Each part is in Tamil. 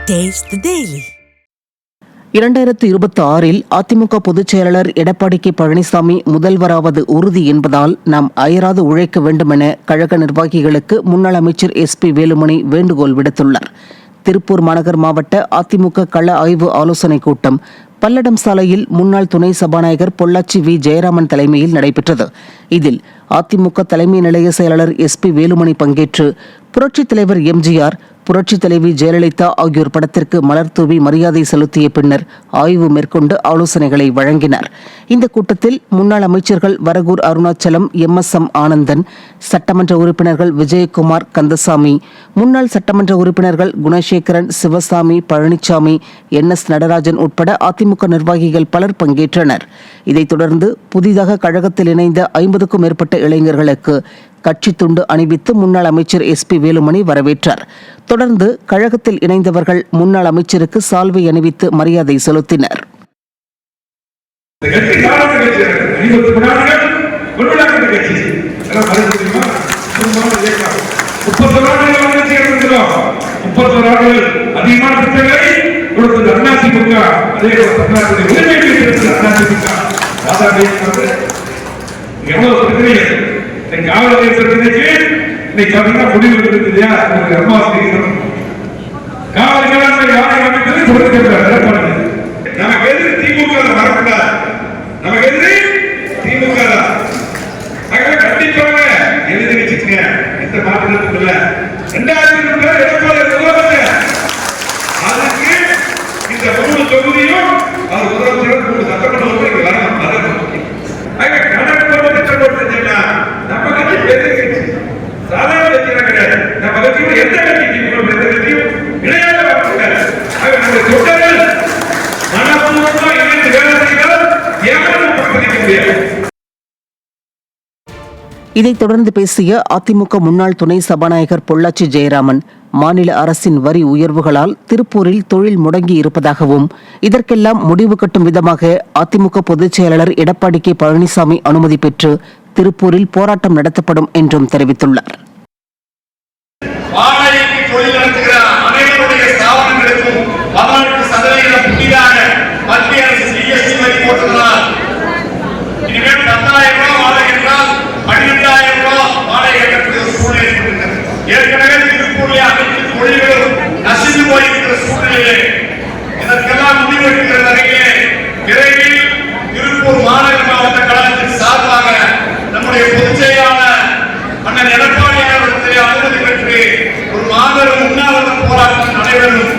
Taste the Daily. 2026 அதிமுக பொதுச் செயலாளர் எடப்பாடி கே பழனிசாமி முதல்வராவது உறுதி என்பதால் நாம் அயராது உழைக்க வேண்டும் என கழக நிர்வாகிகளுக்கு முன்னாள் அமைச்சர் SP வேலுமணி வேண்டுகோள் விடுத்துள்ளார். திருப்பூர் மாநகர் மாவட்ட அதிமுக கள ஆய்வு ஆலோசனைக் கூட்டம் பல்லடம் சாலையில் முன்னாள் துணை சபாநாயகர் பொள்ளாச்சி வி. ஜெயராமன் தலைமையில் நடைபெற்றது. இதில் அதிமுக தலைமை நிலைய செயலாளர் SP வேலுமணி பங்கேற்று புரட்சித் தலைவர் MGR, புரட்சித் தலைவி ஜெயலலிதா ஆகியோர் படத்திற்கு மலர் தூவி மரியாதை செலுத்திய பின்னர் ஆய்வு மேற்கொண்டு ஆலோசனைகளை வழங்கினார். இந்த கூட்டத்தில் முன்னாள் அமைச்சர்கள் வரகூர் அருணாச்சலம், MSM ஆனந்தன், சட்டமன்ற உறுப்பினர்கள் விஜயகுமார், கந்தசாமி, முன்னாள் சட்டமன்ற உறுப்பினர்கள் குணசேகரன், சிவசாமி, பழனிசாமி, NS நடராஜன் உட்பட அதிமுக நிர்வாகிகள் பலர் பங்கேற்றனர். இதைத் தொடர்ந்து புதிதாக கழகத்தில் இணைந்த 50க்கும் மேற்பட்ட இளைஞர்களுக்கு கட்சி துண்டு அணிவித்து முன்னாள் அமைச்சர் SP வேலுமணி வரவேற்றார். தொடர்ந்து கழகத்தில் இணைந்தவர்கள் முன்னாள் அமைச்சருக்கு சால்வை அணிவித்து மரியாதை செலுத்தினர். காவல்துறை பிரச்சனைக்கு இன்னைக்கு பாத்தீங்கன்னா முடிவு இருக்குது இல்லையா? காவல்துறை யாரை அமைப்பது கொடுக்கிறார். நமக்கு எதிரி திமுக வரக்கூடாது, நமக்கு எதிரி திமுக கண்டிப்பாக எழுதி வச்சுக்கங்க, எந்த மாற்றத்துக்கும் இல்ல. 2000 எடப்பாடி அதுக்கு இந்த 3 தொகுதியும் அது முதலமைச்சர் 3 சட்டமன்ற உறுப்பினர்கள் வரணும். இதைத் தொடர்ந்து பேசிய அதிமுக முன்னாள் துணை சபாநாயகர் பொள்ளாச்சி ஜெயராமன், மாநில அரசின் வரி உயர்வுகளால் திருப்பூரில் தொழில் முடங்கி இருப்பதாகவும் இதற்கெல்லாம் முடிவு கட்டும் விதமாக அதிமுக பொதுச் செயலாளர் எடப்பாடி கே பழனிசாமி அனுமதி பெற்று திருப்பூரில் போராட்டம் நடத்தப்படும் என்றும் தெரிவித்துள்ளார். இதற்கெல்லாம் முடிவெடுக்கிற வகையிலே விரைவில் திருப்பூர் மாநகர மாவட்ட கழகத்தின் சார்பாக நம்முடைய பொதுச் செயலாளர் அண்ணன் எடப்பாடி அவர்களிடத்திலே அனுமதி பெற்று ஒரு மாபெரும் உண்ணாவிரத போராட்டம் நடைபெறும்.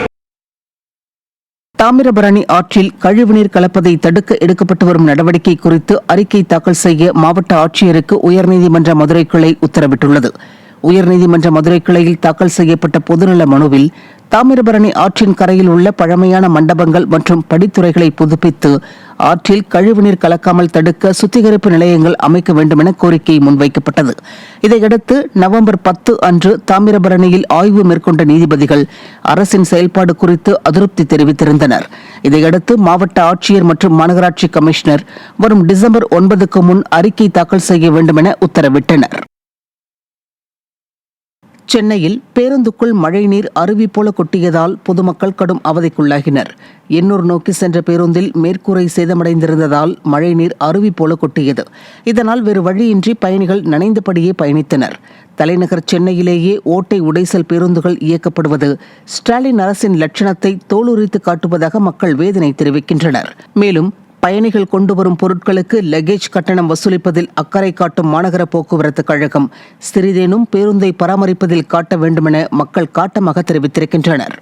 தாமிரபரணி ஆற்றில் கழிவுநீர் கலப்பதை தடுக்க எடுக்கப்பட்டு வரும் நடவடிக்கை குறித்து அறிக்கை தாக்கல் செய்ய மாவட்ட ஆட்சியருக்கு உயர்நீதிமன்ற மதுரை கிளை உத்தரவிட்டுள்ளது. உயர்நீதிமன்ற மதுரை கிளையில் தாக்கல் செய்யப்பட்ட பொதுநல மனுவில் தாமிரபரணி ஆற்றின் கரையில் உள்ள பழமையான மண்டபங்கள் மற்றும் படித்துறைகளை புதுப்பித்து ஆற்றில் கழிவுநீர் கலக்காமல் தடுக்க சுத்திகரிப்பு நிலையங்கள் அமைக்க வேண்டும் என கோரிக்கை முன்வைக்கப்பட்டது. இதையடுத்து நவம்பர் 10 அன்று தாமிரபரணியில் ஆய்வு மேற்கொண்ட நீதிபதிகள் அரசின் செயல்பாடு குறித்து அதிருப்தி தெரிவித்திருந்தனர். இதையடுத்து மாவட்ட ஆட்சியர் மற்றும் மாநகராட்சி கமிஷனர் வரும் டிசம்பர் 9க்கு முன் அறிக்கை தாக்கல் செய்ய வேண்டும் என உத்தரவிட்டனர். சென்னையில் பேருந்துக்குள் மழைநீர் அருவி போல கொட்டியதால் பொதுமக்கள் கடும் அவதிக்குள்ளாகினர். எண்ணூர் நோக்கி சென்ற பேருந்தில் மேற்கூரை சேதமடைந்திருந்ததால் மழைநீர் அருவி போல கொட்டியது. இதனால் வேறு வழியின்றி பயணிகள் நனைந்தபடியே பயணித்தனர். தலைநகர் சென்னையிலேயே ஓட்டை உடைசல் பேருந்துகள் இயக்கப்படுவது ஸ்டாலின் அரசின் லட்சணத்தை தோலுரித்து காட்டுவதாக மக்கள் வேதனை தெரிவிக்கின்றனர். மேலும் பயணிகள் கொண்டு வரும் பொருட்களுக்கு லக்கேஜ் கட்டணம் வசூலிப்பதில் அக்கறை காட்டும் மாநகர போக்குவரத்து கழகம் சிறிதேனும் பேருந்தை பராமரிப்பதில் காட்ட வேண்டுமென மக்கள் காட்டமாக தெரிவித்திருக்கின்றனர்.